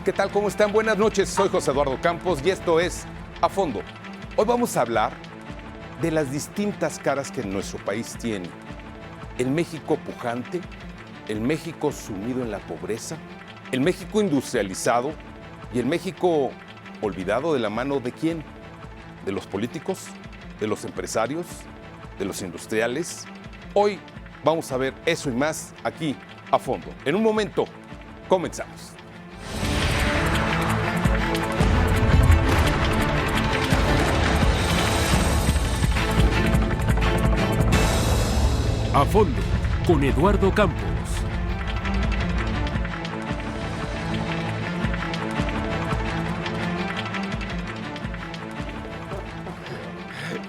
¿Qué tal? ¿Cómo están? Buenas noches, soy José Eduardo Campos y esto es A Fondo. Hoy vamos a hablar de las distintas caras que nuestro país tiene. El México pujante, el México sumido en la pobreza, el México industrializado y el México olvidado de la mano ¿de quién? ¿De los políticos? ¿De los empresarios? ¿De los industriales? Hoy vamos a ver eso y más aquí a fondo. En un momento, comenzamos. A Fondo, con Eduardo Campos.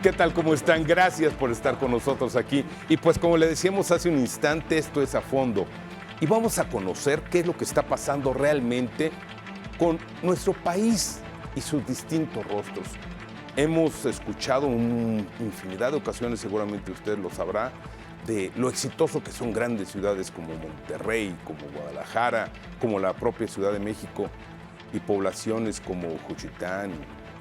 ¿Qué tal? ¿Cómo están? Gracias por estar con nosotros aquí. Y pues como le decíamos hace un instante, esto es A Fondo. Y vamos a conocer qué es lo que está pasando realmente con nuestro país y sus distintos rostros. Hemos escuchado en infinidad de ocasiones, seguramente usted lo sabrá, de lo exitoso que son grandes ciudades como Monterrey, como Guadalajara, como la propia Ciudad de México, y poblaciones como Juchitán,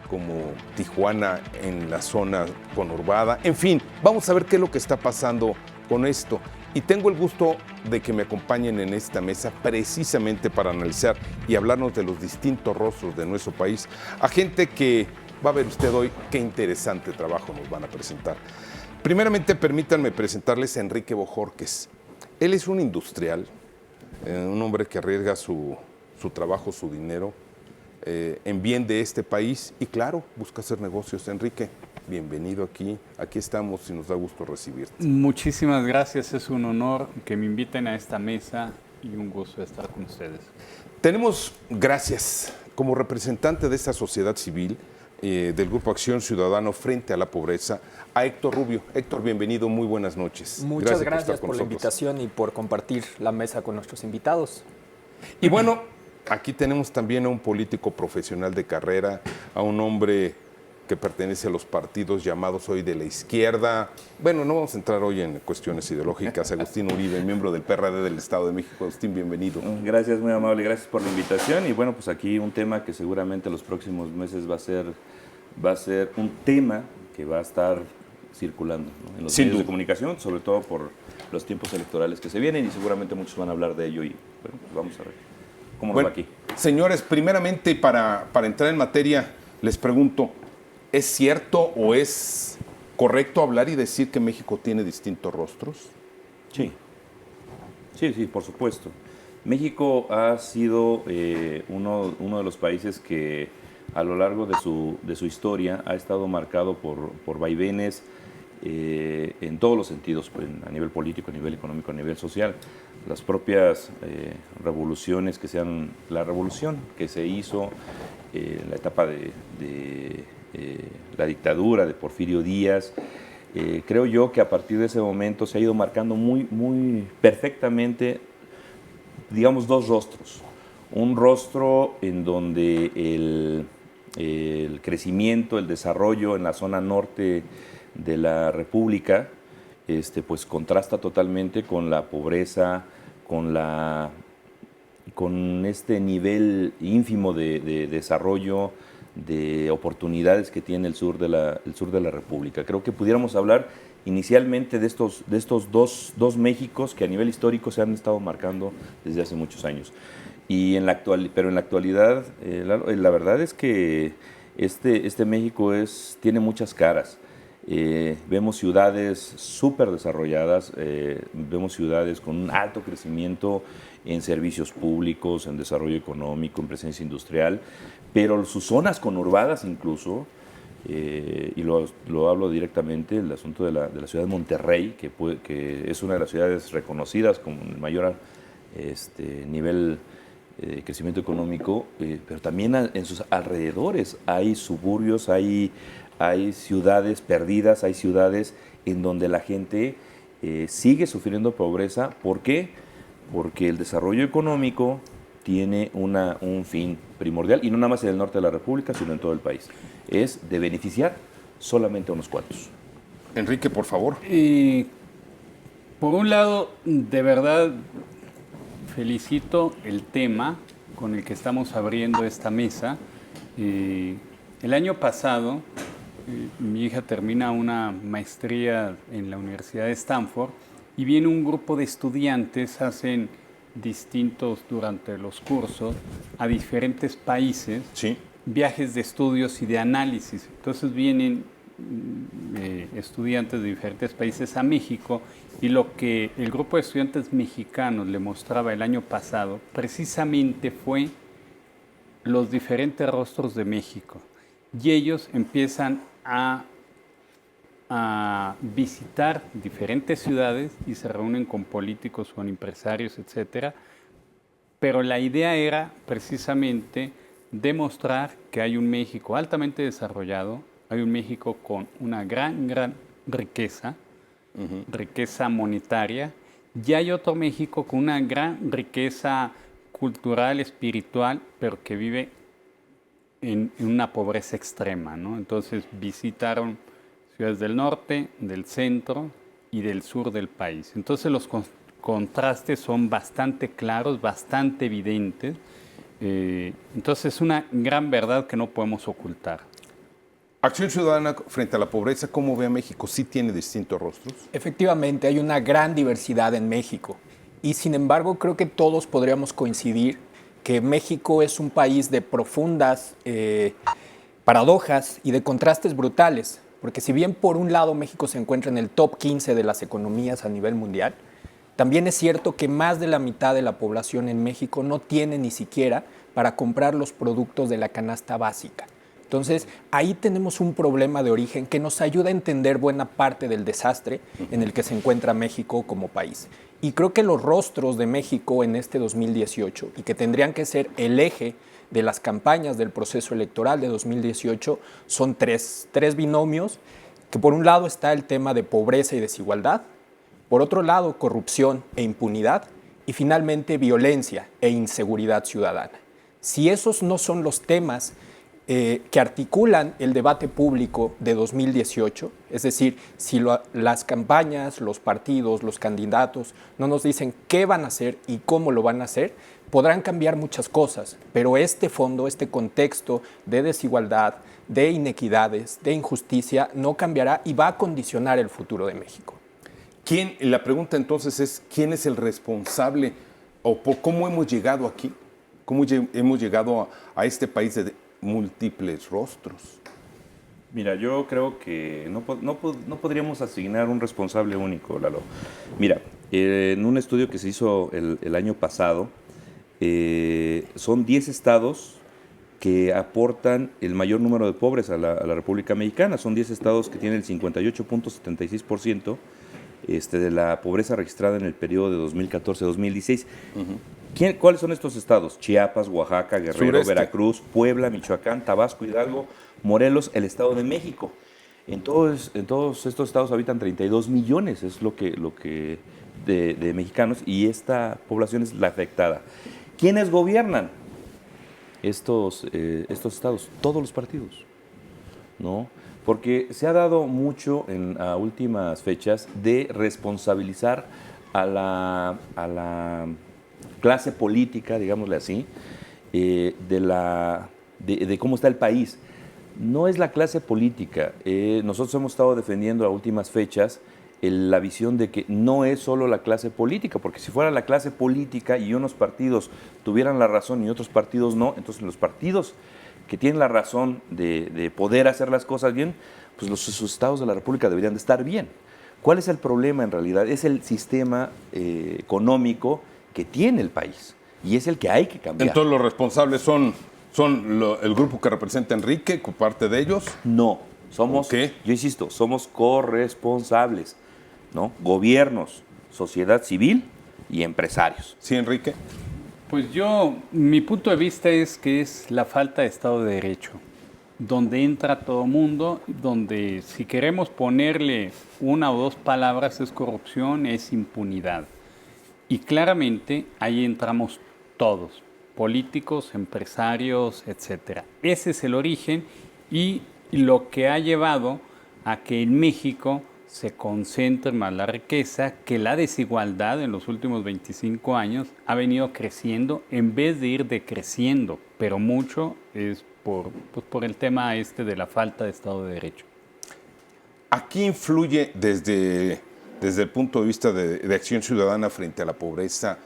como Tijuana en la zona conurbada. En fin, vamos a ver qué es lo que está pasando con esto. Y tengo el gusto de que me acompañen en esta mesa precisamente para analizar y hablarnos de los distintos rostros de nuestro país, a gente que va a ver usted hoy qué interesante trabajo nos van a presentar. Primeramente, permítanme presentarles a Enrique Bojorquez. Él es un industrial, un hombre que arriesga su trabajo, su dinero, en bien de este país y, claro, busca hacer negocios. Enrique, bienvenido aquí. Aquí estamos y nos da gusto recibirte. Muchísimas gracias. Es un honor que me inviten a esta mesa y un gusto estar con ustedes. Tenemos, gracias, como representante de esta sociedad civil, del Grupo Acción Ciudadano Frente a la Pobreza, a Héctor Rubio. Héctor, bienvenido, muy buenas noches. Muchas gracias por la invitación y por compartir la mesa con nuestros invitados. Y bueno, aquí tenemos también a un político profesional de carrera, a un hombre que pertenece a los partidos llamados hoy de la izquierda. Bueno, no vamos a entrar hoy en cuestiones ideológicas. Agustín Uribe, miembro del PRD del Estado de México. Agustín, bienvenido. Gracias, muy amable, gracias por la invitación. Y bueno, pues aquí un tema que seguramente los próximos meses va a ser un tema que va a estar circulando, ¿no?, en los medios de comunicación, sobre todo por los tiempos electorales que se vienen, y seguramente muchos van a hablar de ello. Y bueno, pues vamos a ver cómo nos va aquí. Señores, primeramente para entrar en materia, les pregunto, ¿es cierto o es correcto hablar y decir que México tiene distintos rostros? Sí, por supuesto. México ha sido uno de los países que a lo largo de su historia ha estado marcado por vaivenes en todos los sentidos, a nivel político, a nivel económico, a nivel social. Las propias revoluciones la revolución que se hizo en la etapa de la dictadura de Porfirio Díaz, creo yo que a partir de ese momento se ha ido marcando muy perfectamente, digamos, dos rostros. Un rostro en donde el crecimiento, el desarrollo en la zona norte de la República pues contrasta totalmente con la pobreza, con este nivel ínfimo de desarrollo, de oportunidades que tiene el sur de la República. Creo que pudiéramos hablar inicialmente de estos dos Méxicos que a nivel histórico se han estado marcando desde hace muchos años. Pero en la actualidad, la verdad es que este México tiene muchas caras. Vemos ciudades súper desarrolladas, vemos ciudades con un alto crecimiento en servicios públicos, en desarrollo económico, en presencia industrial, pero sus zonas conurbadas incluso, y lo hablo directamente, el asunto de la ciudad de Monterrey, que es una de las ciudades reconocidas como el mayor nivel de crecimiento económico, pero también en sus alrededores hay suburbios, hay ciudades perdidas, hay ciudades en donde la gente sigue sufriendo pobreza. ¿Por qué? Porque el desarrollo económico tiene un fin primordial, y no nada más en el norte de la República, sino en todo el país. Es de beneficiar solamente a unos cuantos. Enrique, por favor. Por un lado, de verdad, felicito el tema con el que estamos abriendo esta mesa. El año pasado, mi hija termina una maestría en la Universidad de Stanford y viene un grupo de estudiantes, hacen distintos durante los cursos a diferentes países, Sí. viajes de estudios y de análisis. Entonces vienen estudiantes de diferentes países a México y lo que el grupo de estudiantes mexicanos le mostraba el año pasado precisamente fue los diferentes rostros de México. Y ellos empiezan a visitar diferentes ciudades y se reúnen con políticos, con empresarios, etcétera. Pero la idea era precisamente demostrar que hay un México altamente desarrollado, hay un México con una gran riqueza, riqueza monetaria, y hay otro México con una gran riqueza cultural, espiritual, pero que vive en una pobreza extrema, ¿no? Entonces visitaron ciudades del norte, del centro y del sur del país. Entonces los contrastes son bastante claros, bastante evidentes. Entonces es una gran verdad que no podemos ocultar. Acción Ciudadana frente a la pobreza, ¿cómo ve a México? ¿Sí tiene distintos rostros? Efectivamente, hay una gran diversidad en México y sin embargo creo que todos podríamos coincidir que México es un país de profundas paradojas y de contrastes brutales, porque si bien por un lado México se encuentra en el top 15 de las economías a nivel mundial, también es cierto que más de la mitad de la población en México no tiene ni siquiera para comprar los productos de la canasta básica. Entonces, ahí tenemos un problema de origen que nos ayuda a entender buena parte del desastre en el que se encuentra México como país. Y creo que los rostros de México en este 2018 y que tendrían que ser el eje de las campañas del proceso electoral de 2018 son tres binomios, que por un lado está el tema de pobreza y desigualdad, por otro lado corrupción e impunidad y finalmente violencia e inseguridad ciudadana. Si esos no son los temas que articulan el debate público de 2018, es decir, si las campañas, los partidos, los candidatos no nos dicen qué van a hacer y cómo lo van a hacer, podrán cambiar muchas cosas, pero este fondo, este contexto de desigualdad, de inequidades, de injusticia, no cambiará y va a condicionar el futuro de México. La pregunta entonces es, ¿quién es el responsable o cómo hemos llegado aquí? ¿Cómo hemos llegado a este país de múltiples rostros? Mira, yo creo que no podríamos asignar un responsable único, Lalo. Mira, en un estudio que se hizo el año pasado, son 10 estados que aportan el mayor número de pobres a la República Mexicana. Son 10 estados que tienen el 58.76% de la pobreza registrada en el periodo de 2014-2016. ¿Cuáles son estos estados? Chiapas, Oaxaca, Guerrero, Sureste. Veracruz, Puebla, Michoacán, Tabasco, Hidalgo, Morelos, el Estado de México. En todos estos estados habitan 32 millones, es lo que de mexicanos, y esta población es la afectada. ¿Quiénes gobiernan estos estados? Todos los partidos, ¿no? Porque se ha dado mucho en últimas fechas de responsabilizar a la clase política, digámosle así, de cómo está el país. No es la clase política. Nosotros hemos estado defendiendo a últimas fechas la visión de que no es solo la clase política, porque si fuera la clase política y unos partidos tuvieran la razón y otros partidos no, entonces los partidos que tienen la razón de poder hacer las cosas bien, pues sus estados de la República deberían de estar bien. ¿Cuál es el problema en realidad? Es el sistema económico que tiene el país y es el que hay que cambiar. Entonces los responsables son el grupo que representa a Enrique, parte de ellos. No, somos, ¿Qué? yo insisto, somos corresponsables, ¿no? Gobiernos, sociedad civil y empresarios. ¿Sí, Enrique? Pues mi punto de vista es que es la falta de Estado de Derecho, donde entra todo mundo, donde si queremos ponerle una o dos palabras es corrupción, es impunidad. Y claramente ahí entramos todos, políticos, empresarios, etcétera. Ese es el origen y lo que ha llevado a que en México se concentre más la riqueza, que la desigualdad en los últimos 25 años ha venido creciendo en vez de ir decreciendo, pero mucho es por el tema de la falta de Estado de Derecho. Aquí influye desde el punto de vista de Acción Ciudadana frente a la pobreza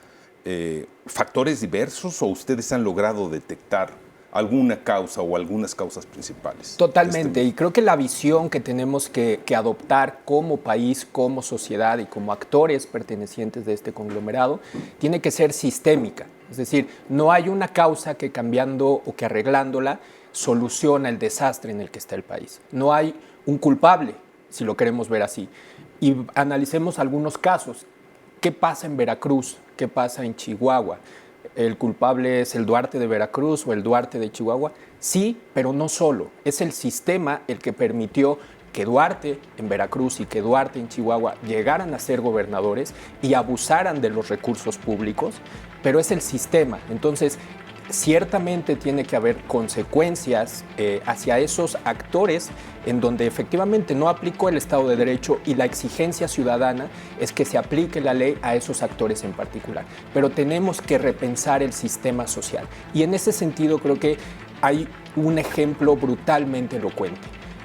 factores diversos, o ustedes han logrado detectar alguna causa o algunas causas principales? Totalmente, y creo que la visión que tenemos que adoptar como país, como sociedad y como actores pertenecientes de este conglomerado tiene que ser sistémica. Es decir, no hay una causa que cambiando o que arreglándola soluciona el desastre en el que está el país. No hay un culpable, si lo queremos ver así. Y analicemos algunos casos. ¿Qué pasa en Veracruz? ¿Qué pasa en Chihuahua? ¿El culpable es el Duarte de Veracruz o el Duarte de Chihuahua? Sí, pero no solo. Es el sistema el que permitió que Duarte en Veracruz y que Duarte en Chihuahua llegaran a ser gobernadores y abusaran de los recursos públicos, pero es el sistema. Entonces, ciertamente tiene que haber consecuencias hacia esos actores en donde efectivamente no aplicó el Estado de Derecho, y la exigencia ciudadana es que se aplique la ley a esos actores en particular. Pero tenemos que repensar el sistema social, y en ese sentido creo que hay un ejemplo brutalmente elocuente.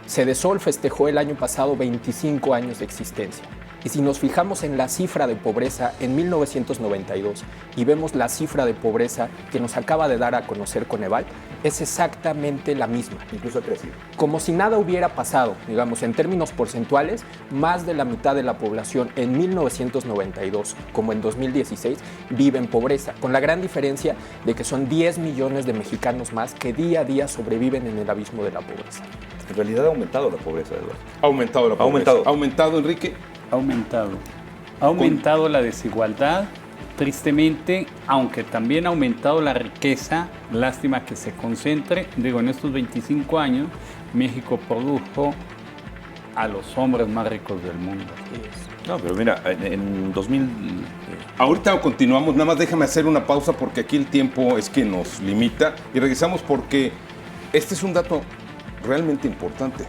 Cedesol festejó el año pasado 25 años de existencia. Y si nos fijamos en la cifra de pobreza en 1992 y vemos la cifra de pobreza que nos acaba de dar a conocer Coneval, es exactamente la misma. Incluso ha crecido. Como si nada hubiera pasado, digamos, en términos porcentuales, más de la mitad de la población en 1992, como en 2016, vive en pobreza, con la gran diferencia de que son 10 millones de mexicanos más que día a día sobreviven en el abismo de la pobreza. En realidad ha aumentado la pobreza, Eduardo. Ha aumentado la pobreza. ¿Ha aumentado, Enrique? Ha aumentado la desigualdad, tristemente, aunque también ha aumentado la riqueza. Lástima que se concentre. Digo, en estos 25 años, México produjo a los hombres más ricos del mundo. No, pero mira, en 2000... Ahorita continuamos, nada más déjame hacer una pausa porque aquí el tiempo es que nos limita, y regresamos porque este es un dato realmente importante.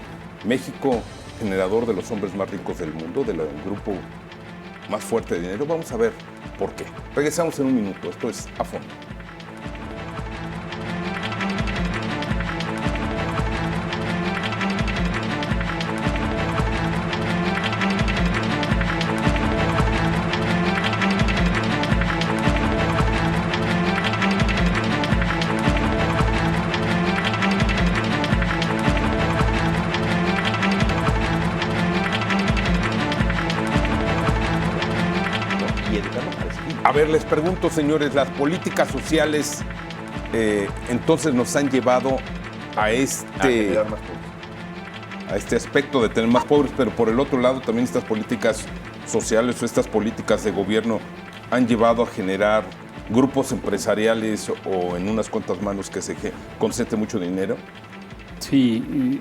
México, generador de los hombres más ricos del mundo, del grupo más fuerte de dinero. Vamos a ver por qué. Regresamos en un minuto. Esto es A Fondo. A ver, les pregunto, señores, las políticas sociales entonces nos han llevado a este aspecto de tener más pobres, pero por el otro lado también estas políticas sociales o estas políticas de gobierno han llevado a generar grupos empresariales o en unas cuantas manos que se concentre mucho dinero. Sí,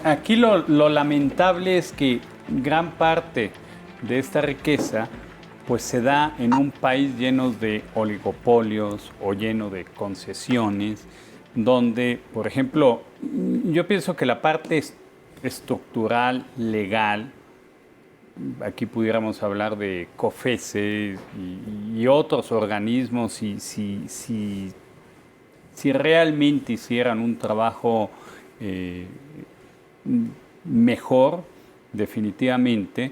aquí lo lamentable es que gran parte de esta riqueza pues se da en un país lleno de oligopolios o lleno de concesiones, donde, por ejemplo, yo pienso que la parte estructural, legal, aquí pudiéramos hablar de COFECE y otros organismos, si realmente hicieran un trabajo mejor, definitivamente,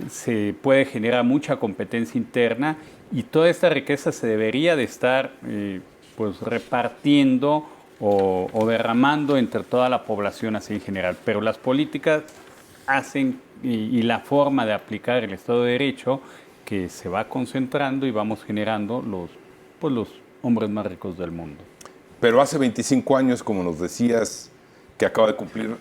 se puede generar mucha competencia interna, y toda esta riqueza se debería de estar pues repartiendo o derramando entre toda la población así en general. Pero las políticas hacen y la forma de aplicar el Estado de Derecho que se va concentrando y vamos generando los hombres más ricos del mundo. Pero hace 25 años, como nos decías, que acaba de cumplir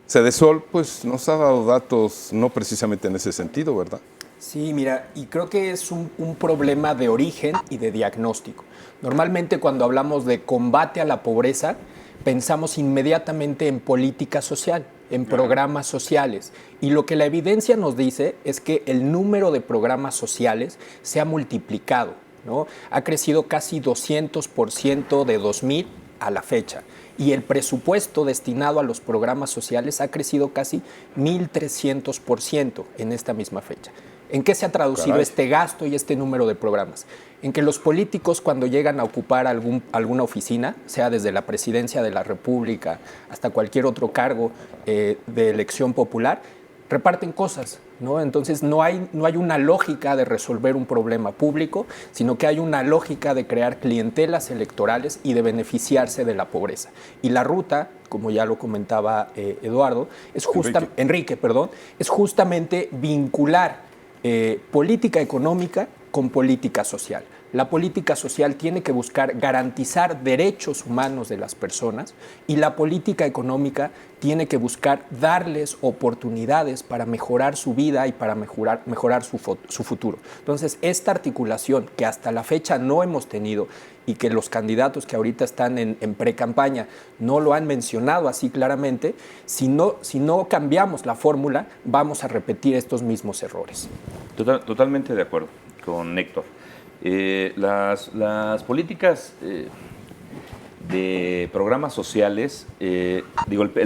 Cedesol, pues nos ha dado datos no precisamente en ese sentido, ¿verdad? Sí, mira, y creo que es un problema de origen y de diagnóstico. Normalmente cuando hablamos de combate a la pobreza, pensamos inmediatamente en política social, en programas sociales. Y lo que la evidencia nos dice es que el número de programas sociales se ha multiplicado, ¿no? Ha crecido casi 200% de 2000 a la fecha. Y el presupuesto destinado a los programas sociales ha crecido casi 1.300% en esta misma fecha. ¿En qué se ha traducido este gasto y este número de programas? En que los políticos, cuando llegan a ocupar alguna oficina, sea desde la presidencia de la República hasta cualquier otro cargo de elección popular, reparten cosas, ¿no? Entonces no hay una lógica de resolver un problema público, sino que hay una lógica de crear clientelas electorales y de beneficiarse de la pobreza. Y la ruta, como ya lo comentaba Eduardo, es justamente vincular política económica con política social. La política social tiene que buscar garantizar derechos humanos de las personas y la política económica tiene que buscar darles oportunidades para mejorar su vida y para mejorar su futuro. Entonces, esta articulación que hasta la fecha no hemos tenido y que los candidatos que ahorita están en pre-campaña no lo han mencionado así claramente, si no cambiamos la fórmula, vamos a repetir estos mismos errores. Totalmente de acuerdo con Héctor. Las políticas de programas sociales, el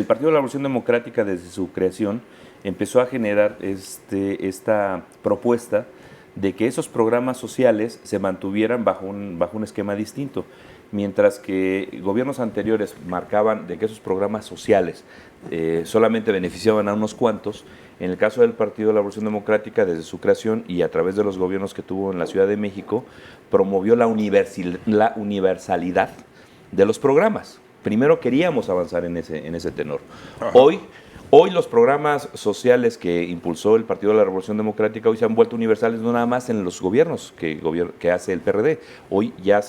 Partido de la Revolución Democrática desde su creación empezó a generar esta propuesta de que esos programas sociales se mantuvieran bajo un esquema distinto, mientras que gobiernos anteriores marcaban de que esos programas sociales solamente beneficiaban a unos cuantos. En el caso del Partido de la Revolución Democrática, desde su creación y a través de los gobiernos que tuvo en la Ciudad de México, promovió la universalidad de los programas. Primero queríamos avanzar en ese tenor. Hoy los programas sociales que impulsó el Partido de la Revolución Democrática hoy se han vuelto universales no nada más en los gobiernos que hace el PRD. Hoy ya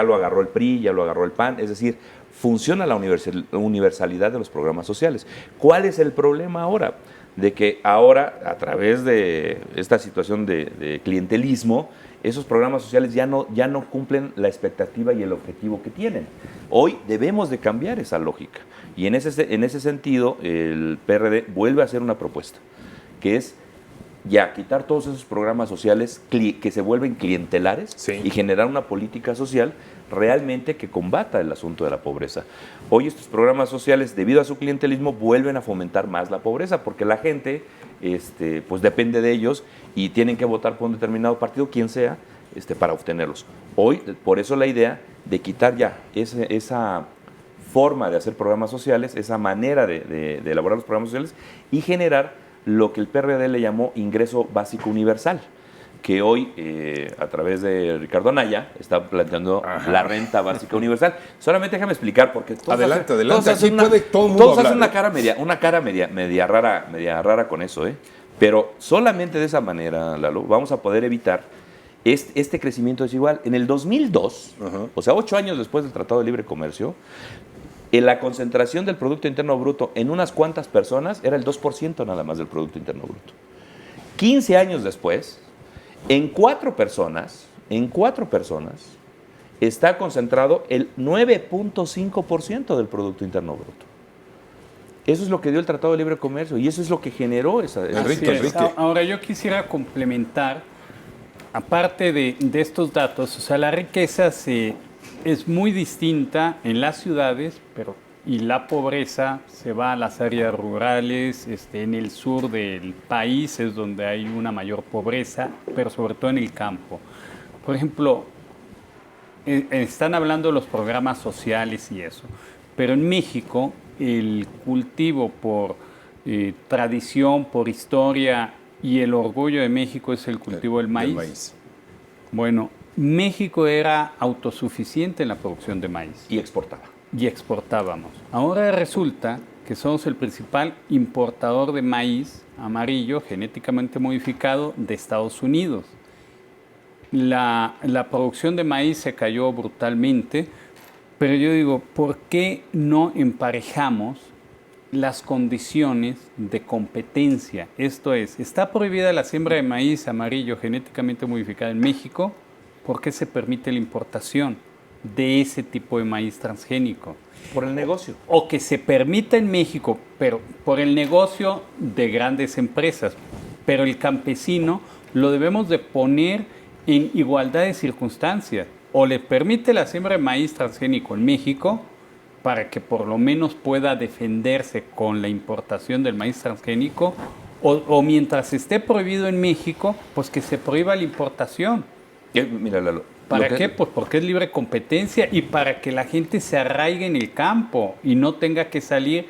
lo agarró el PRI, ya lo agarró el PAN, es decir, funciona la universalidad de los programas sociales. ¿Cuál es el problema ahora? De que ahora, a través de esta situación de clientelismo, esos programas sociales ya no cumplen la expectativa y el objetivo que tienen. Hoy debemos de cambiar esa lógica. Y en ese sentido, el PRD vuelve a hacer una propuesta, que es ya quitar todos esos programas sociales que se vuelven clientelares y generar una política social realmente que combata el asunto de la pobreza. Hoy estos programas sociales, debido a su clientelismo, vuelven a fomentar más la pobreza, porque la gente pues depende de ellos y tienen que votar por un determinado partido, quien sea, para obtenerlos. Hoy, por eso la idea de quitar ya esa forma de hacer programas sociales, esa manera de elaborar los programas sociales y generar lo que el PRD le llamó ingreso básico universal, que hoy, a través de Ricardo Anaya, está planteando la renta básica universal. Solamente déjame explicar, porque todos hacen una cara media rara con eso, pero solamente de esa manera, Lalo, vamos a poder evitar este crecimiento desigual. En el 2002, o sea, 8 años después del Tratado de Libre Comercio, la concentración del Producto Interno Bruto en unas cuantas personas era el 2% nada más del Producto Interno Bruto. 15 años después, en 4 personas, está concentrado el 9.5% del Producto Interno Bruto. Eso es lo que dio el Tratado de Libre Comercio y eso es lo que generó Enrique. Ahora, yo quisiera complementar, aparte de estos datos, o sea, la riqueza es muy distinta en las ciudades, y la pobreza se va a las áreas rurales, en el sur del país es donde hay una mayor pobreza, pero sobre todo en el campo. Por ejemplo, están hablando de los programas sociales y eso, pero en México el cultivo por tradición, por historia y el orgullo de México es el cultivo del maíz. Bueno, México era autosuficiente en la producción de maíz. Y exportaba. Y exportábamos. Ahora resulta que somos el principal importador de maíz amarillo genéticamente modificado de Estados Unidos. La producción de maíz se cayó brutalmente, pero yo digo, ¿por qué no emparejamos las condiciones de competencia? Esto es, está prohibida la siembra de maíz amarillo genéticamente modificado en México. ¿Por qué se permite la importación de ese tipo de maíz transgénico? Por el negocio. O que se permita en México, pero por el negocio de grandes empresas. Pero el campesino lo debemos de poner en igualdad de circunstancias. o le permite la siembra de maíz transgénico en México para que por lo menos pueda defenderse con la importación del maíz transgénico, o mientras esté prohibido en México, pues que se prohíba la importación. Mira, Lalo, ¿Para qué? Pues porque es libre competencia y para que la gente se arraigue en el campo y no tenga que salir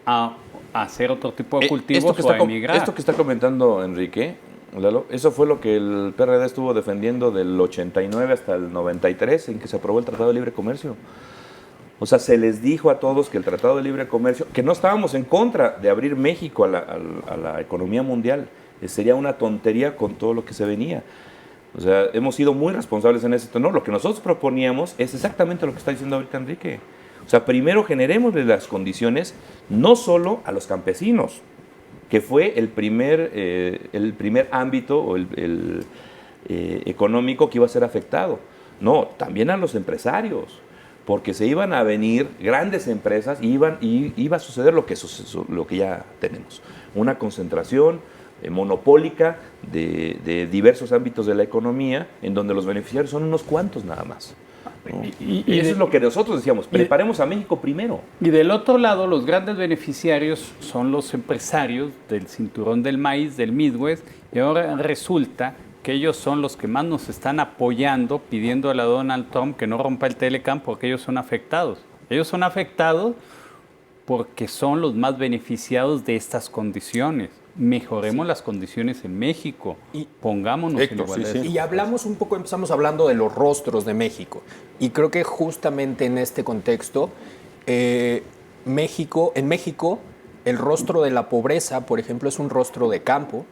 a hacer otro tipo de cultivos o a emigrar. Esto que está comentando Enrique, Lalo, eso fue lo que el PRD estuvo defendiendo del 89 hasta el 93, en que se aprobó el Tratado de Libre Comercio. O sea, se les dijo a todos que el Tratado de Libre Comercio, que no estábamos en contra de abrir México a la economía mundial, sería una tontería con todo lo que se venía. O sea, hemos sido muy responsables en ese tenor. Lo que nosotros proponíamos es exactamente lo que está diciendo ahorita Enrique. O sea, primero generémosle las condiciones no solo a los campesinos, que fue el primer ámbito o el económico que iba a ser afectado. No, también a los empresarios, porque se iban a venir grandes empresas y iba a suceder lo que ya tenemos. Una concentración monopólica de diversos ámbitos de la economía, en donde los beneficiarios son unos cuantos nada más, ¿no? Y eso es lo que nosotros decíamos, preparemos a México primero. Y del otro lado, los grandes beneficiarios son los empresarios del cinturón del maíz, del Midwest, y ahora resulta que ellos son los que más nos están apoyando, pidiéndole a Donald Trump que no rompa el Telecam, porque ellos son afectados. Ellos son afectados porque son los más beneficiados de estas condiciones. Mejoremos las condiciones en México y pongámonos en igualdad. Y hablamos un poco, empezamos hablando de los rostros de México. Y creo que justamente en este contexto, en México, el rostro de la pobreza, por ejemplo, es un rostro de campo,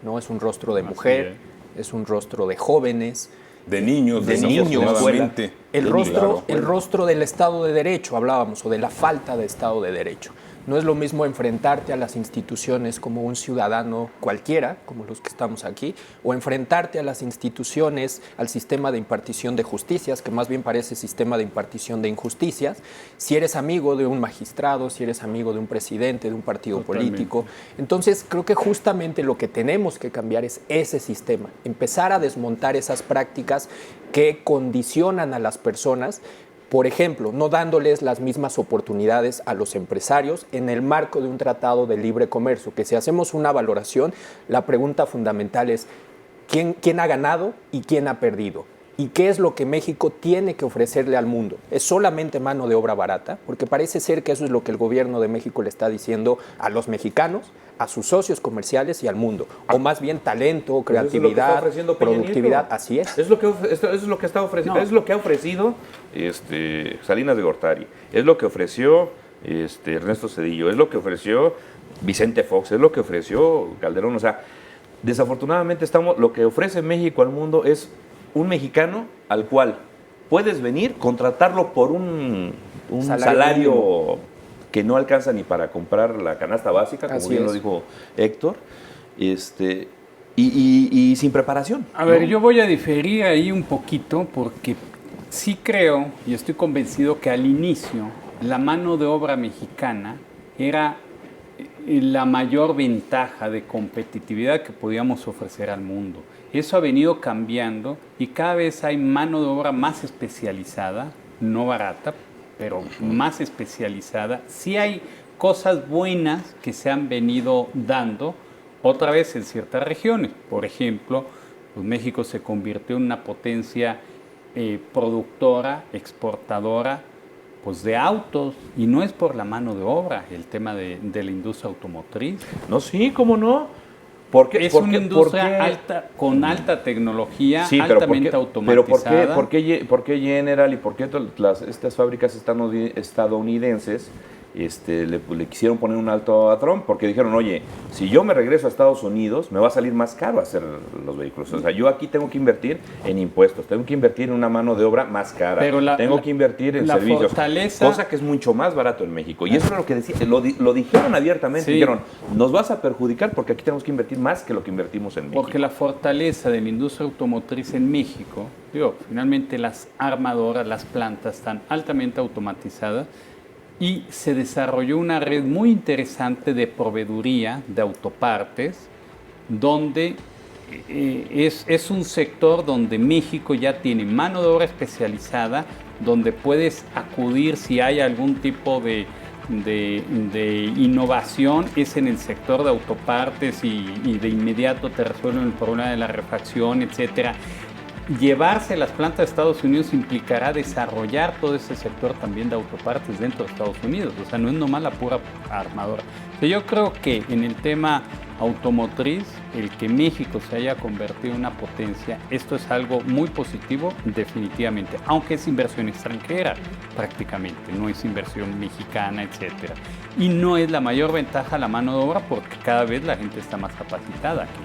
¿no? Es un rostro de mujer, es un rostro de jóvenes, de niños, desafortunadamente. El rostro del Estado de Derecho, hablábamos, o de la falta de Estado de Derecho. No es lo mismo enfrentarte a las instituciones como un ciudadano cualquiera, como los que estamos aquí, o enfrentarte a las instituciones, al sistema de impartición de justicias, que más bien parece sistema de impartición de injusticias, si eres amigo de un magistrado, si eres amigo de un presidente, de un partido político. Entonces, creo que justamente lo que tenemos que cambiar es ese sistema, empezar a desmontar esas prácticas que condicionan a las personas. Por ejemplo, no dándoles las mismas oportunidades a los empresarios en el marco de un tratado de libre comercio, que si hacemos una valoración, la pregunta fundamental es ¿quién ha ganado y quién ha perdido? ¿Y qué es lo que México tiene que ofrecerle al mundo? ¿Es solamente mano de obra barata? Porque parece ser que eso es lo que el gobierno de México le está diciendo a los mexicanos, a sus socios comerciales y al mundo. O más bien talento, creatividad, productividad. Así es. Es lo que está ofreciendo. No. Es lo que ha ofrecido Salinas de Gortari. Es lo que ofreció Ernesto Zedillo. Es lo que ofreció Vicente Fox. Es lo que ofreció Calderón. O sea, desafortunadamente lo que ofrece México al mundo es un mexicano al cual puedes venir, contratarlo por un salario que no alcanza ni para comprar la canasta básica, como bien lo dijo Héctor, y sin preparación. A ver, yo voy a diferir ahí un poquito porque sí creo y estoy convencido que al inicio la mano de obra mexicana era la mayor ventaja de competitividad que podíamos ofrecer al mundo. Eso ha venido cambiando y cada vez hay mano de obra más especializada, no barata, pero más especializada. Sí hay cosas buenas que se han venido dando otra vez en ciertas regiones. Por ejemplo, pues México se convirtió en una potencia productora, exportadora, pues de autos, y no es por la mano de obra, el tema de la industria automotriz. No, sí, ¿cómo no? Es una industria con alta tecnología, sí, altamente automatizada. Pero ¿por qué General y por qué estas fábricas estadounidenses le quisieron poner un alto a Trump? Porque dijeron, oye, si yo me regreso a Estados Unidos, me va a salir más caro hacer los vehículos. O sea, yo aquí tengo que invertir en impuestos, tengo que invertir en una mano de obra más cara, tengo que invertir en servicios, cosa que es mucho más barato en México. Y eso es lo que decía, lo dijeron abiertamente, dijeron, nos vas a perjudicar porque aquí tenemos que invertir más que lo que invertimos en México. Porque la fortaleza de la industria automotriz en México, finalmente las armadoras, las plantas están altamente automatizadas, y se desarrolló una red muy interesante de proveeduría de autopartes, donde es un sector donde México ya tiene mano de obra especializada, donde puedes acudir si hay algún tipo de innovación, es en el sector de autopartes y de inmediato te resuelven el problema de la refacción, etcétera. Llevarse las plantas de Estados Unidos implicará desarrollar todo ese sector también de autopartes dentro de Estados Unidos. O sea, no es nomás la pura armadora. Yo creo que en el tema automotriz, el que México se haya convertido en una potencia, esto es algo muy positivo definitivamente, aunque es inversión extranjera prácticamente, no es inversión mexicana, etcétera. Y no es la mayor ventaja la mano de obra porque cada vez la gente está más capacitada aquí.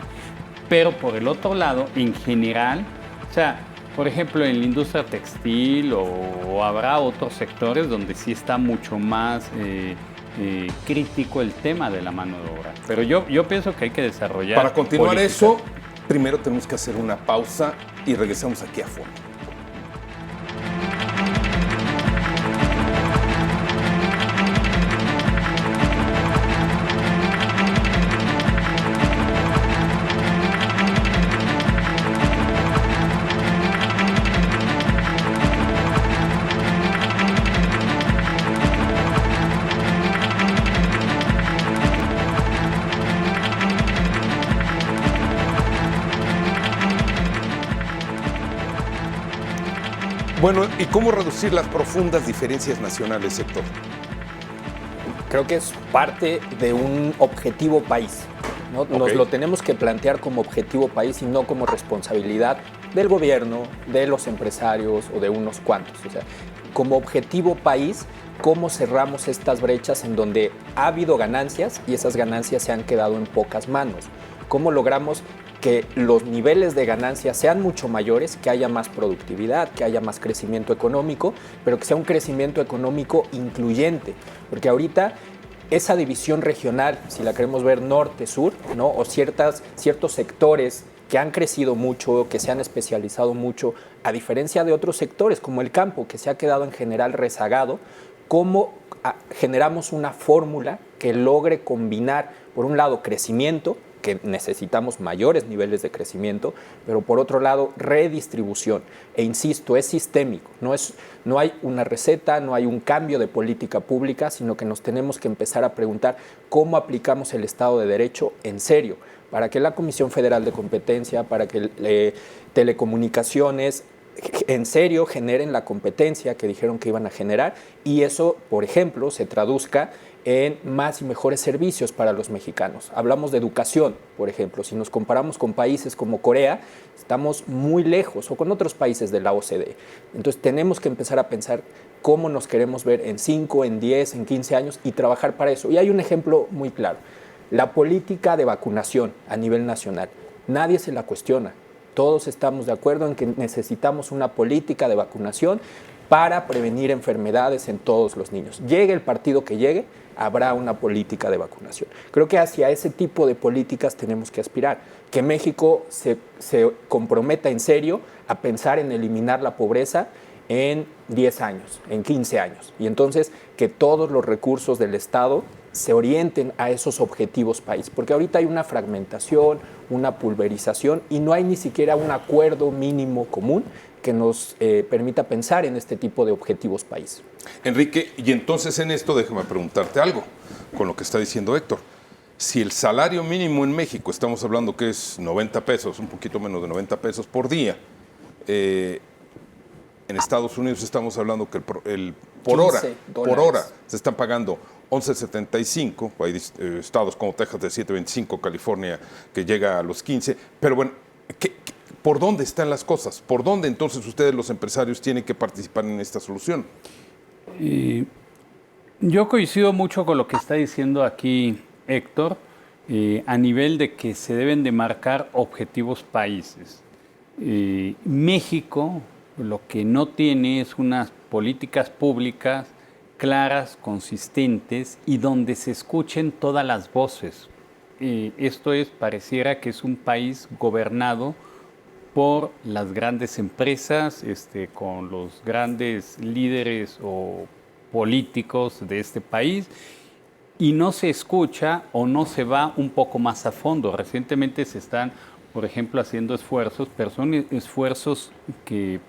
Pero por el otro lado, en general, o sea, por ejemplo, en la industria textil o habrá otros sectores donde sí está mucho más crítico el tema de la mano de obra. Pero yo pienso que hay que desarrollar. Para continuar políticas. eso, primero tenemos que hacer una pausa y regresamos aquí a fondo. Bueno, ¿y cómo reducir las profundas diferencias nacionales, Héctor? Creo que es parte de un objetivo país, ¿no? Nos lo tenemos que plantear como objetivo país y no como responsabilidad del gobierno, de los empresarios o de unos cuantos. O sea, como objetivo país, ¿cómo cerramos estas brechas en donde ha habido ganancias y esas ganancias se han quedado en pocas manos? ¿Cómo logramos que los niveles de ganancia sean mucho mayores, que haya más productividad, que haya más crecimiento económico, pero que sea un crecimiento económico incluyente? Porque ahorita esa división regional, si la queremos ver norte-sur, ¿no? O ciertos sectores que han crecido mucho, que se han especializado mucho, a diferencia de otros sectores como el campo, que se ha quedado en general rezagado, ¿cómo generamos una fórmula que logre combinar, por un lado, crecimiento, que necesitamos mayores niveles de crecimiento, pero por otro lado, redistribución? E insisto, es sistémico, no hay una receta, no hay un cambio de política pública, sino que nos tenemos que empezar a preguntar cómo aplicamos el Estado de Derecho en serio, para que la Comisión Federal de Competencia, para que telecomunicaciones en serio generen la competencia que dijeron que iban a generar, y eso, por ejemplo, se traduzca en más y mejores servicios para los mexicanos. Hablamos de educación, por ejemplo. Si nos comparamos con países como Corea, estamos muy lejos, o con otros países de la OCDE. Entonces tenemos que empezar a pensar cómo nos queremos ver en 5, en 10, en 15 años y trabajar para eso. Y hay un ejemplo muy claro. La política de vacunación a nivel nacional. Nadie se la cuestiona. Todos estamos de acuerdo en que necesitamos una política de vacunación para prevenir enfermedades en todos los niños. Llegue el partido que llegue, habrá una política de vacunación. Creo que hacia ese tipo de políticas tenemos que aspirar. Que México se comprometa en serio a pensar en eliminar la pobreza en 10 años, en 15 años. Y entonces que todos los recursos del Estado se orienten a esos objetivos país. Porque ahorita hay una fragmentación, una pulverización y no hay ni siquiera un acuerdo mínimo común que nos permita pensar en este tipo de objetivos país. Enrique, y entonces en esto déjame preguntarte algo con lo que está diciendo Héctor. Si el salario mínimo en México, estamos hablando que es 90 pesos, un poquito menos de 90 pesos por día, en Estados Unidos estamos hablando que por hora se están pagando 11.75, hay estados como Texas de 7.25, California que llega a los 15, pero bueno, ¿por dónde están las cosas? ¿Por dónde entonces ustedes los empresarios tienen que participar en esta solución? Yo coincido mucho con lo que está diciendo aquí Héctor, a nivel de que se deben de marcar objetivos países. México lo que no tiene es unas políticas públicas claras, consistentes y donde se escuchen todas las voces. Esto pareciera que es un país gobernado por las grandes empresas, con los grandes líderes o políticos de este país, y no se escucha o no se va un poco más a fondo. Recientemente se están por ejemplo, haciendo esfuerzos, pero son esfuerzos que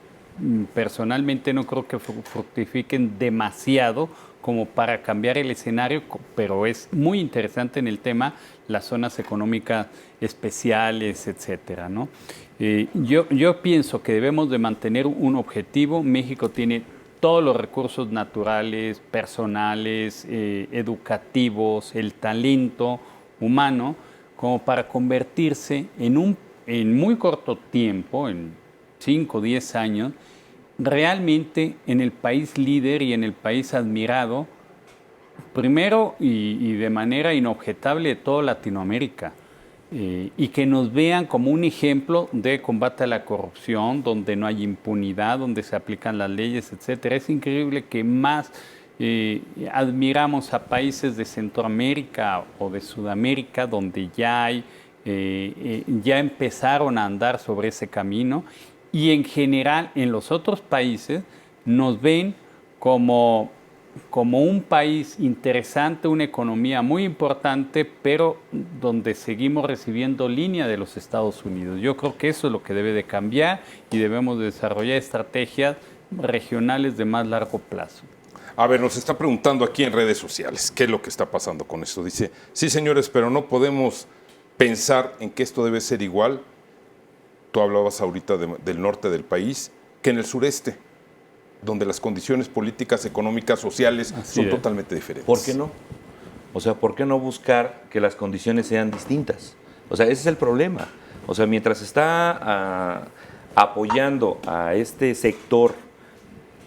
personalmente no creo que fructifiquen demasiado como para cambiar el escenario, pero es muy interesante en el tema las zonas económicas especiales, etcétera, ¿no? Yo pienso que debemos de mantener un objetivo. México tiene todos los recursos naturales, personales, educativos, el talento humano, como para convertirse en muy corto tiempo, en 5 o 10 años, realmente en el país líder y en el país admirado, primero y de manera inobjetable de toda Latinoamérica, y que nos vean como un ejemplo de combate a la corrupción, donde no hay impunidad, donde se aplican las leyes, etcétera. Es increíble que más admiramos a países de Centroamérica o de Sudamérica, donde ya empezaron a andar sobre ese camino, y en general en los otros países nos ven como un país interesante, una economía muy importante, pero donde seguimos recibiendo línea de los Estados Unidos. Yo creo que eso es lo que debe de cambiar y debemos de desarrollar estrategias regionales de más largo plazo. A ver, nos está preguntando aquí en redes sociales qué es lo que está pasando con esto. Dice, sí señores, pero no podemos pensar en que esto debe ser igual. Tú hablabas ahorita del norte del país, que en el sureste, donde las condiciones políticas, económicas, sociales son totalmente diferentes. ¿Por qué no? O sea, ¿por qué no buscar que las condiciones sean distintas? O sea, ese es el problema. O sea, mientras está apoyando a este sector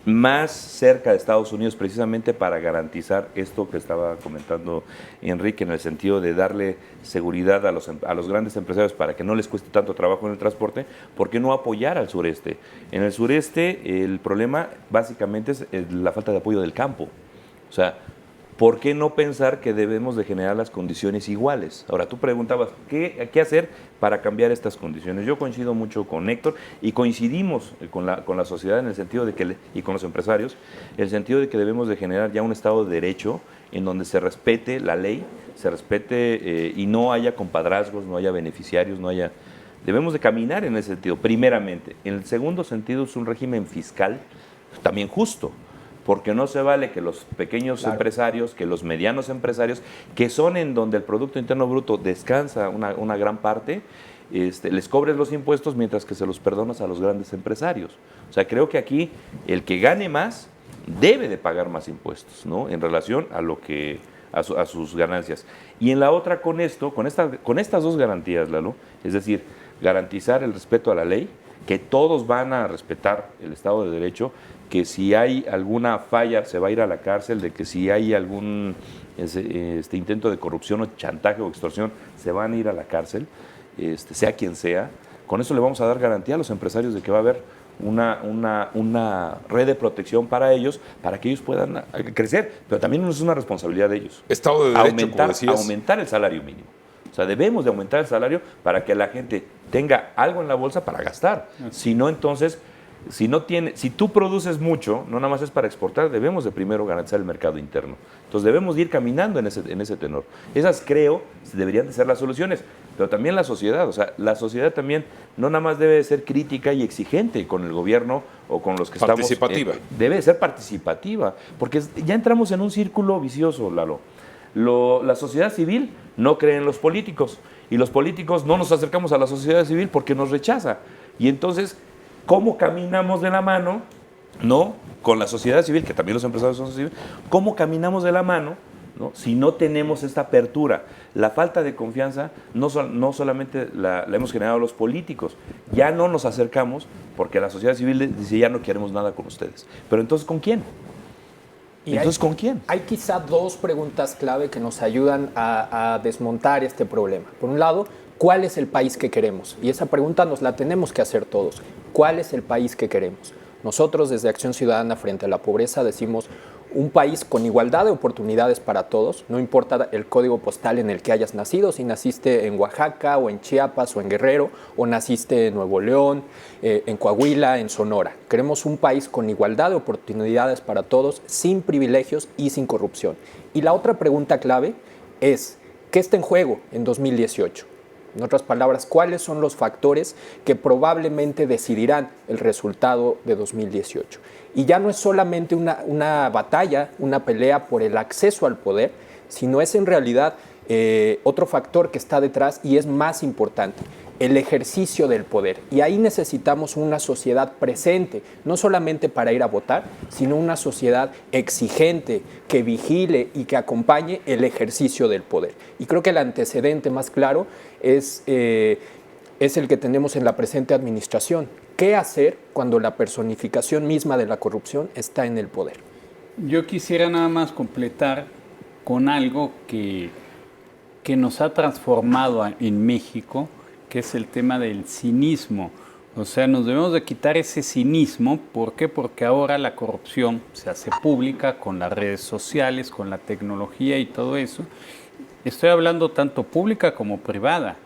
más cerca de Estados Unidos, precisamente para garantizar esto que estaba comentando Enrique, en el sentido de darle seguridad a los grandes empresarios para que no les cueste tanto trabajo en el transporte, ¿por qué no apoyar al sureste? En el sureste el problema básicamente es la falta de apoyo del campo. O sea, ¿por qué no pensar que debemos de generar las condiciones iguales? Ahora, tú preguntabas, ¿qué hacer para cambiar estas condiciones? Yo coincido mucho con Héctor y coincidimos con la sociedad en el sentido de que, y con los empresarios, en el sentido de que debemos de generar ya un Estado de Derecho en donde se respete la ley, se respete y no haya compadrazgos, no haya beneficiarios, no haya... Debemos de caminar en ese sentido, primeramente. En el segundo sentido es un régimen fiscal también justo, porque no se vale que los pequeños empresarios, que los medianos empresarios, que son en donde el Producto Interno Bruto descansa una gran parte, les cobres los impuestos mientras que se los perdonas a los grandes empresarios. O sea, creo que aquí el que gane más debe de pagar más impuestos, ¿no? En relación a sus ganancias. Y en la otra, con estas dos garantías, Lalo, es decir, garantizar el respeto a la ley, que todos van a respetar el Estado de Derecho, que si hay alguna falla se va a ir a la cárcel, de que si hay algún intento de corrupción o chantaje o extorsión se van a ir a la cárcel, sea quien sea. Con eso le vamos a dar garantía a los empresarios de que va a haber una red de protección para ellos, para que ellos puedan crecer, pero también es una responsabilidad de ellos. Estado de Derecho, como decías. Aumentar el salario mínimo. O sea, debemos de aumentar el salario para que la gente tenga algo en la bolsa para gastar. Si no, entonces, si tú produces mucho, no nada más es para exportar, debemos de primero garantizar el mercado interno. Entonces debemos de ir caminando en ese tenor. Esas, creo, deberían de ser las soluciones, pero también la sociedad. O sea, la sociedad también no nada más debe de ser crítica y exigente con el gobierno o con los que participativa. estamos. Debe de ser participativa, porque ya entramos en un círculo vicioso, Lalo. La sociedad civil no cree en los políticos y los políticos no nos acercamos a la sociedad civil porque nos rechaza. Y entonces, ¿cómo caminamos de la mano, no, con la sociedad civil, que también los empresarios son civiles? ¿Cómo caminamos de la mano, no, si no tenemos esta apertura? La falta de confianza no solamente la hemos generado los políticos, ya no nos acercamos porque la sociedad civil dice ya no queremos nada con ustedes. Pero entonces, ¿con quién? Entonces, ¿con quién? Hay quizá dos preguntas clave que nos ayudan a desmontar este problema. Por un lado, ¿cuál es el país que queremos? Y esa pregunta nos la tenemos que hacer todos. ¿Cuál es el país que queremos? Nosotros desde Acción Ciudadana frente a la pobreza decimos un país con igualdad de oportunidades para todos, no importa el código postal en el que hayas nacido, si naciste en Oaxaca o en Chiapas o en Guerrero o naciste en Nuevo León, en Coahuila, en Sonora. Queremos un país con igualdad de oportunidades para todos, sin privilegios y sin corrupción. Y la otra pregunta clave es, ¿qué está en juego en 2018? En otras palabras, ¿cuáles son los factores que probablemente decidirán el resultado de 2018? Y ya no es solamente una batalla, una pelea por el acceso al poder, sino es en realidad otro factor que está detrás y es más importante, el ejercicio del poder. Y ahí necesitamos una sociedad presente, no solamente para ir a votar, sino una sociedad exigente, que vigile y que acompañe el ejercicio del poder. Y creo que el antecedente más claro es el que tenemos en la presente administración. ¿Qué hacer cuando la personificación misma de la corrupción está en el poder? Yo quisiera nada más completar con algo que nos ha transformado en México, que es el tema del cinismo. O sea, nos debemos de quitar ese cinismo. ¿Por qué? Porque ahora la corrupción se hace pública con las redes sociales, con la tecnología y todo eso. Estoy hablando tanto pública como privada.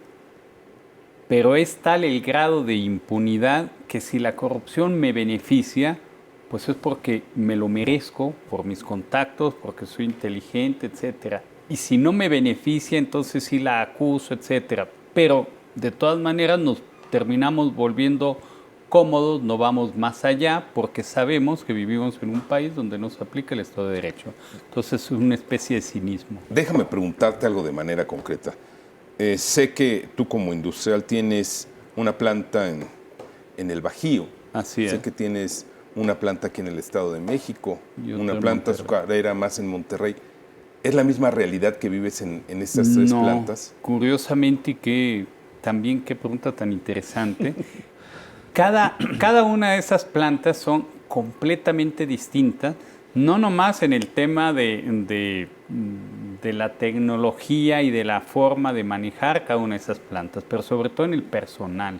Pero es tal el grado de impunidad que si la corrupción me beneficia, pues es porque me lo merezco, por mis contactos, porque soy inteligente, etcétera. Y si no me beneficia, entonces sí la acuso, etcétera. Pero de todas maneras nos terminamos volviendo cómodos, no vamos más allá, porque sabemos que vivimos en un país donde no se aplica el Estado de Derecho. Entonces es una especie de cinismo. Déjame preguntarte algo de manera concreta. Sé que tú como industrial tienes una planta en el Bajío. Así es. Sé que tienes una planta aquí en el Estado de México, una en planta azucarera más en Monterrey. ¿Es la misma realidad que vives en estas tres plantas? Curiosamente, que también qué pregunta tan interesante. Cada una de esas plantas son completamente distintas, no nomás en el tema de la tecnología y de la forma de manejar cada una de esas plantas, pero sobre todo en el personal,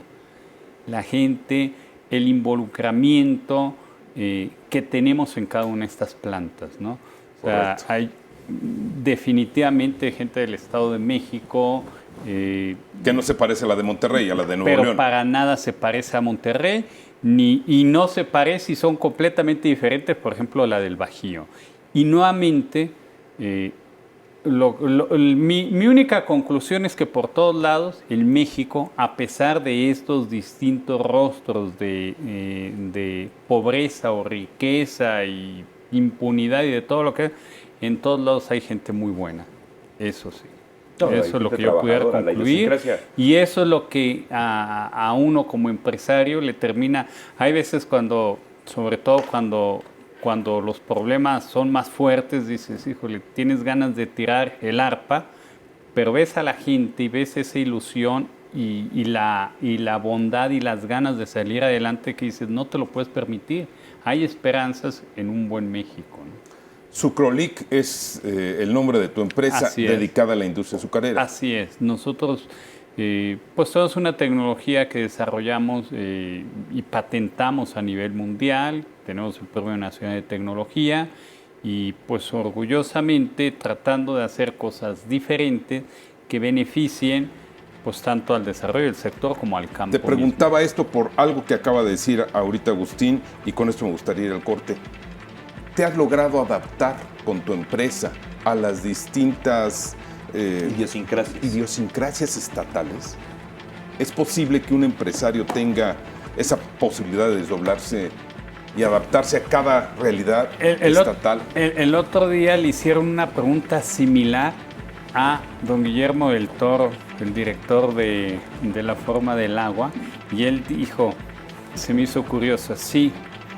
la gente, el involucramiento que tenemos en cada una de estas plantas, ¿no? O sea, hay definitivamente gente del Estado de México. Que no se parece a la de Monterrey, a la de Nuevo León. Pero para nada se parece a Monterrey, y no se parece y son completamente diferentes, por ejemplo, a la del Bajío. Y nuevamente, mi única conclusión es que por todos lados, en México, a pesar de estos distintos rostros de pobreza o riqueza y impunidad y de todo lo que... En todos lados hay gente muy buena, eso sí. No, eso es lo que yo pudiera concluir. Y eso es lo que a uno como empresario le termina... Hay veces cuando, sobre todo cuando los problemas son más fuertes, dices, híjole, tienes ganas de tirar el arpa, pero ves a la gente y ves esa ilusión y la bondad y las ganas de salir adelante, que dices, no te lo puedes permitir. Hay esperanzas en un buen México, ¿no? Sucrolic es el nombre de tu empresa dedicada a la industria azucarera. Así es. Nosotros, pues todo es una tecnología que desarrollamos y patentamos a nivel mundial. Tenemos el Premio Nacional de Tecnología y pues orgullosamente tratando de hacer cosas diferentes que beneficien pues tanto al desarrollo del sector como al campo. Te preguntaba esto por algo que acaba de decir ahorita Agustín, y con esto me gustaría ir al corte. ¿Te has logrado adaptar con tu empresa a las distintas idiosincrasias estatales? ¿Es posible que un empresario tenga esa posibilidad de desdoblarse y adaptarse a cada realidad estatal? El otro día le hicieron una pregunta similar a don Guillermo del Toro, el director de La Forma del Agua, y él dijo, se me hizo curioso, sí,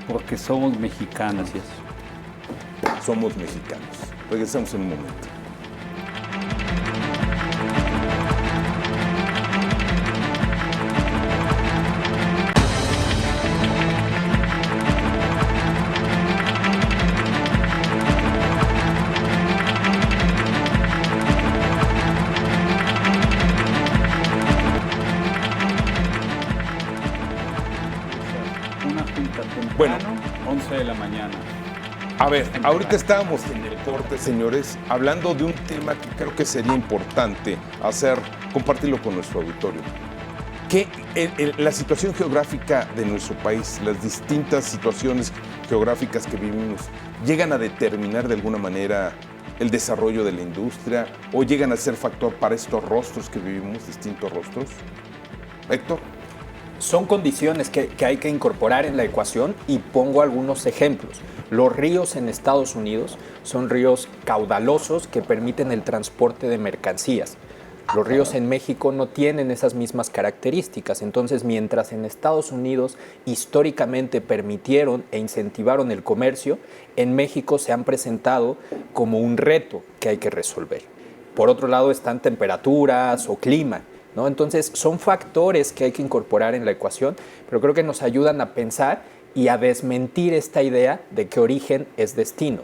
porque somos mexicanos. Así es. Somos mexicanos. Regresamos en un momento. Una junta temprano, Bueno. 11 de la mañana. A ver, ahorita estábamos en el corte, señores, hablando de un tema que creo que sería importante compartirlo con nuestro auditorio. Que la situación geográfica de nuestro país, las distintas situaciones geográficas que vivimos, llegan a determinar de alguna manera el desarrollo de la industria o llegan a ser factor para estos rostros que vivimos, distintos rostros? Héctor. Son condiciones que hay que incorporar en la ecuación y pongo algunos ejemplos. Los ríos en Estados Unidos son ríos caudalosos que permiten el transporte de mercancías. Los ríos en México no tienen esas mismas características. Entonces, mientras en Estados Unidos históricamente permitieron e incentivaron el comercio, en México se han presentado como un reto que hay que resolver. Por otro lado están temperaturas o clima, ¿no? Entonces, son factores que hay que incorporar en la ecuación, pero creo que nos ayudan a pensar y a desmentir esta idea de que origen es destino.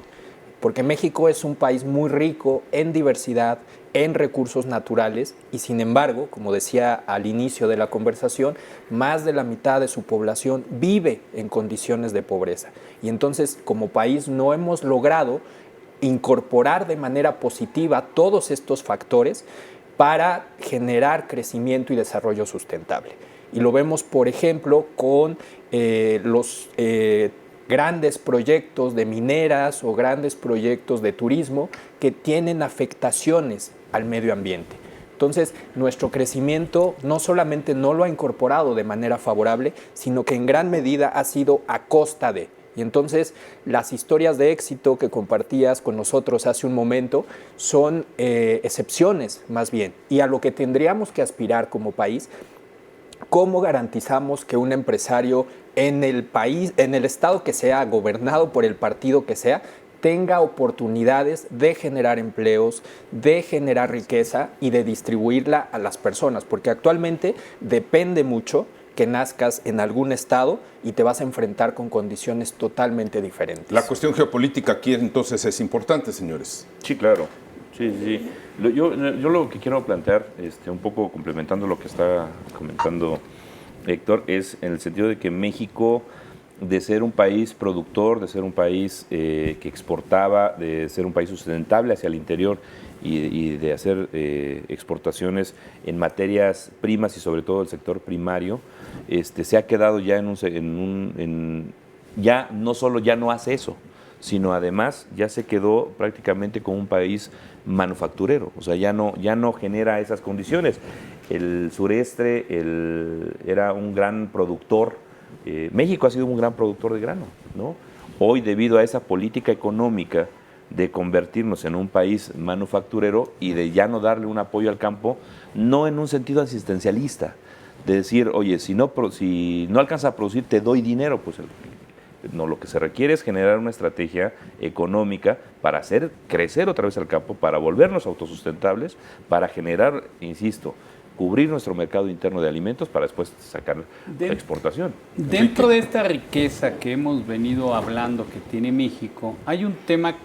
Porque México es un país muy rico en diversidad, en recursos naturales y sin embargo, como decía al inicio de la conversación, más de la mitad de su población vive en condiciones de pobreza. Y entonces, como país, no hemos logrado incorporar de manera positiva todos estos factores para generar crecimiento y desarrollo sustentable. Y lo vemos, por ejemplo, con los grandes proyectos de mineras o grandes proyectos de turismo que tienen afectaciones al medio ambiente. Entonces, nuestro crecimiento no solamente no lo ha incorporado de manera favorable, sino que en gran medida ha sido a costa de. Y entonces, las historias de éxito que compartías con nosotros hace un momento son excepciones, más bien. Y a lo que tendríamos que aspirar como país, ¿cómo garantizamos que un empresario en el país, en el estado que sea, gobernado por el partido que sea, tenga oportunidades de generar empleos, de generar riqueza y de distribuirla a las personas? Porque actualmente depende mucho que nazcas en algún estado y te vas a enfrentar con condiciones totalmente diferentes. La cuestión geopolítica aquí entonces es importante, señores. Sí, claro. Sí. Yo lo que quiero plantear, un poco complementando lo que está comentando Héctor, es en el sentido de que México, de ser un país productor, de ser un país que exportaba, de ser un país sustentable hacia el interior y de hacer exportaciones en materias primas y sobre todo el sector primario, se ha quedado ya ya no solo ya no hace eso, sino además ya se quedó prácticamente como un país manufacturero, o sea, ya no genera esas condiciones. El sureste era un gran productor, México ha sido un gran productor de grano, ¿no? Hoy, debido a esa política económica de convertirnos en un país manufacturero y de ya no darle un apoyo al campo, no en un sentido asistencialista, de decir, oye, si no alcanza a producir, te doy dinero, pues no, lo que se requiere es generar una estrategia económica para hacer crecer otra vez el campo, para volvernos autosustentables, para generar, insisto, cubrir nuestro mercado interno de alimentos para después sacar la exportación. Dentro de esta riqueza que hemos venido hablando que tiene México, hay un tema,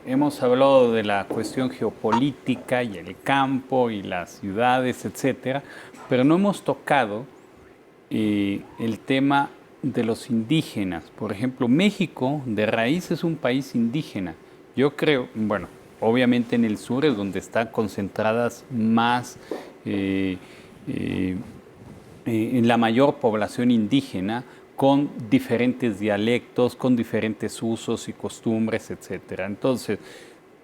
hemos hablado de la cuestión geopolítica y el campo y las ciudades, etcétera, pero no hemos tocado el tema de los indígenas. Por ejemplo, México de raíz es un país indígena. Yo creo, bueno, obviamente en el sur es donde están concentradas más en la mayor población indígena, con diferentes dialectos, con diferentes usos y costumbres, etcétera. Entonces,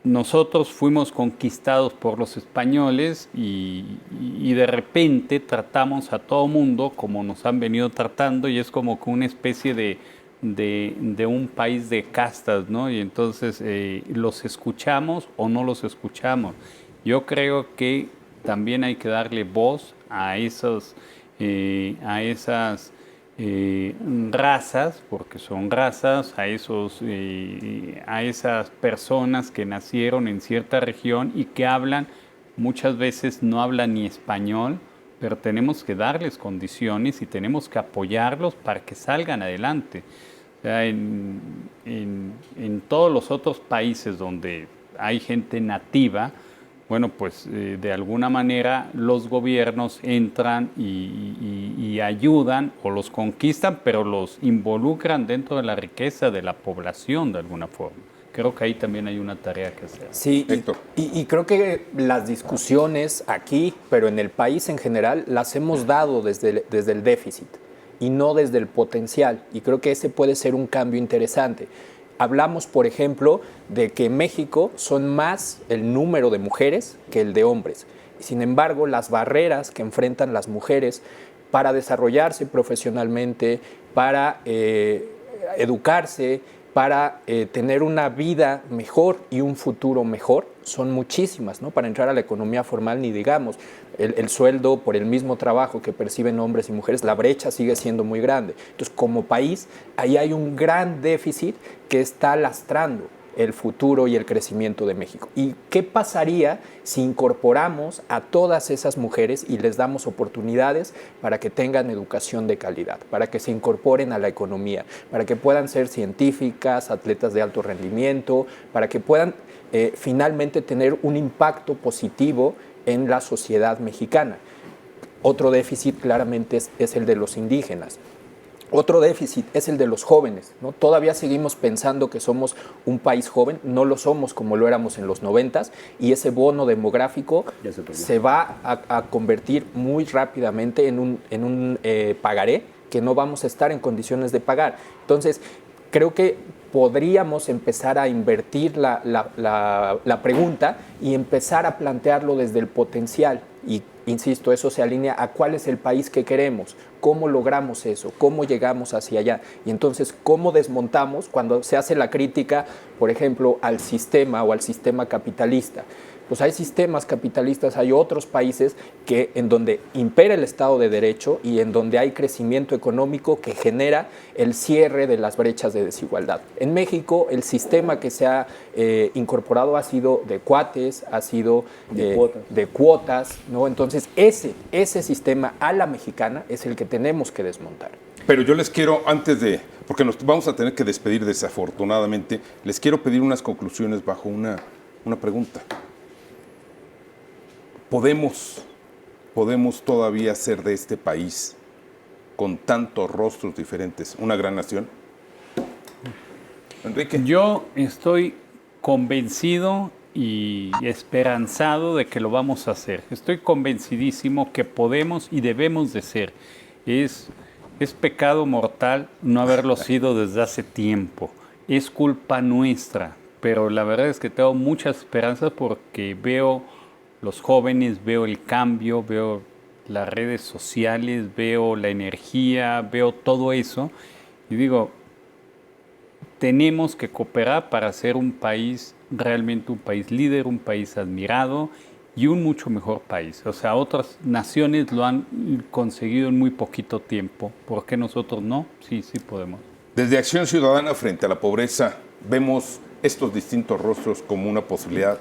nosotros fuimos conquistados por los españoles y de repente tratamos a todo mundo como nos han venido tratando, y es como que una especie de un país de castas, ¿no? Y entonces los escuchamos o no los escuchamos. Yo creo que también hay que darle voz a esas razas, porque son razas, a esas personas que nacieron en cierta región y que hablan, muchas veces no hablan ni español, pero tenemos que darles condiciones y tenemos que apoyarlos para que salgan adelante. O sea, en todos los otros países donde hay gente nativa, bueno, pues de alguna manera los gobiernos entran y ayudan o los conquistan, pero los involucran dentro de la riqueza de la población de alguna forma. Creo que ahí también hay una tarea que hacer. Sí, y creo que las discusiones aquí, pero en el país en general, las hemos dado desde el déficit y no desde el potencial. Y creo que ese puede ser un cambio interesante. hablamos, por ejemplo, de que en México son más el número de mujeres que el de hombres. Sin embargo, las barreras que enfrentan las mujeres para desarrollarse profesionalmente, para educarse, para tener una vida mejor y un futuro mejor, son muchísimas, ¿no? Para entrar a la economía formal, ni digamos, el sueldo por el mismo trabajo que perciben hombres y mujeres, la brecha sigue siendo muy grande. Entonces, como país, ahí hay un gran déficit que está lastrando el futuro y el crecimiento de México. ¿Y qué pasaría si incorporamos a todas esas mujeres y les damos oportunidades para que tengan educación de calidad, para que se incorporen a la economía, para que puedan ser científicas, atletas de alto rendimiento, para que puedan finalmente tener un impacto positivo en la sociedad mexicana? Otro déficit claramente es el de los indígenas. Otro déficit es el de los jóvenes, ¿no? Todavía seguimos pensando que somos un país joven, no lo somos como lo éramos en los 90s, y ese bono demográfico se va a convertir muy rápidamente en un pagaré que no vamos a estar en condiciones de pagar. Entonces, creo que podríamos empezar a invertir la pregunta y empezar a plantearlo desde el potencial. Y insisto, eso se alinea a cuál es el país que queremos, cómo logramos eso, cómo llegamos hacia allá. Y entonces, cómo desmontamos cuando se hace la crítica, por ejemplo, al sistema o al sistema capitalista. Pues hay sistemas capitalistas, hay otros países en donde impera el Estado de Derecho y en donde hay crecimiento económico que genera el cierre de las brechas de desigualdad. En México, el sistema que se ha incorporado ha sido de cuates, ha sido de cuotas, ¿no? Entonces, ese sistema a la mexicana es el que tenemos que desmontar. Pero yo les quiero, porque nos vamos a tener que despedir desafortunadamente, les quiero pedir unas conclusiones bajo una pregunta. ¿Podemos todavía hacer de este país, con tantos rostros diferentes, una gran nación? Enrique. Yo estoy convencido y esperanzado de que lo vamos a hacer. Estoy convencidísimo que podemos y debemos de ser. Es pecado mortal no haberlo sido desde hace tiempo. Es culpa nuestra, pero la verdad es que tengo muchas esperanzas porque veo los jóvenes, veo el cambio, veo las redes sociales, veo la energía, veo todo eso y digo, tenemos que cooperar para ser un país, realmente un país líder, un país admirado y un mucho mejor país. O sea, otras naciones lo han conseguido en muy poquito tiempo. ¿Por qué nosotros no? Sí podemos. Desde Acción Ciudadana frente a la pobreza, ¿vemos estos distintos rostros como una posibilidad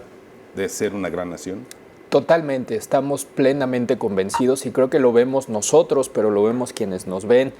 de ser una gran nación? Totalmente, estamos plenamente convencidos y creo que lo vemos nosotros, pero lo vemos quienes nos ven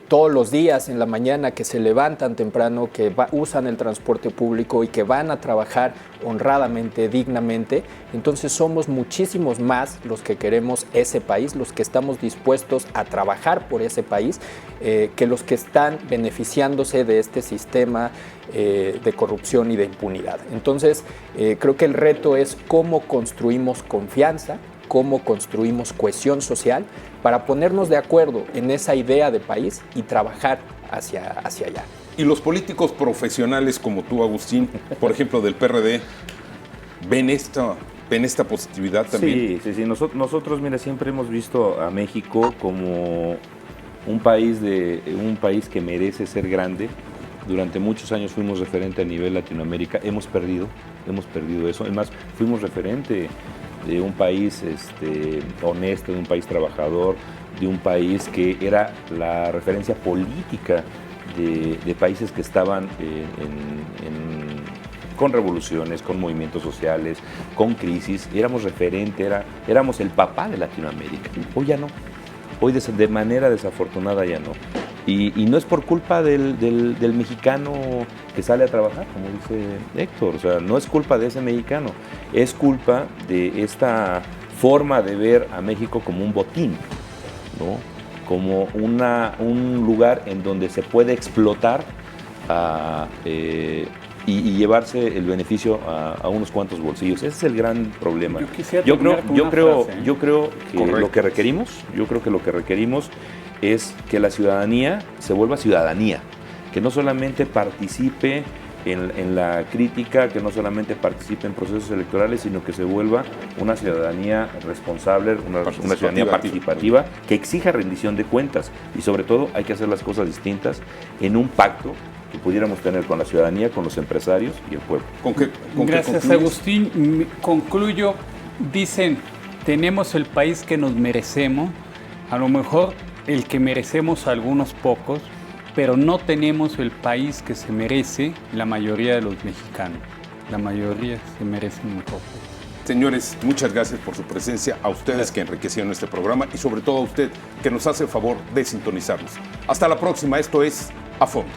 todos los días en la mañana, que se levantan temprano, que usan el transporte público y que van a trabajar honradamente, dignamente. Entonces somos muchísimos más los que queremos ese país, los que estamos dispuestos a trabajar por ese país, que los que están beneficiándose de este sistema de corrupción y de impunidad. Entonces, creo que el reto es cómo construimos confianza, cómo construimos cohesión social para ponernos de acuerdo en esa idea de país y trabajar hacia allá. Y los políticos profesionales como tú, Agustín, por ejemplo, del PRD, ¿ven esta positividad también? Sí. Nosotros, mira, siempre hemos visto a México como un país que merece ser grande. Durante muchos años fuimos referente a nivel Latinoamérica, hemos perdido eso. Además, fuimos referente de un país honesto, de un país trabajador, de un país que era la referencia política de países que estaban con revoluciones, con movimientos sociales, con crisis. Éramos referente, éramos el papá de Latinoamérica. Hoy ya no. Hoy de manera desafortunada ya no. Y no es por culpa del mexicano que sale a trabajar, como dice Héctor. O sea, no es culpa de ese mexicano. Es culpa de esta forma de ver a México como un botín, ¿no? Como un lugar en donde se puede explotar y llevarse el beneficio a unos cuantos bolsillos. Ese es el gran problema. Yo creo que lo que requerimos es que la ciudadanía se vuelva ciudadanía, que no solamente participe en la crítica, que no solamente participe en procesos electorales, sino que se vuelva una ciudadanía responsable, una ciudadanía participativa, que exija rendición de cuentas. Y sobre todo hay que hacer las cosas distintas en un pacto que pudiéramos tener con la ciudadanía, con los empresarios y el pueblo. Gracias, Agustín. Concluyo. Dicen, tenemos el país que nos merecemos, a lo mejor el que merecemos algunos pocos, pero no tenemos el país que se merece la mayoría de los mexicanos. La mayoría se merecen un poco. Señores, muchas gracias por su presencia, a ustedes que enriquecieron este programa y sobre todo a usted que nos hace el favor de sintonizarnos. Hasta la próxima, esto es A Fondo.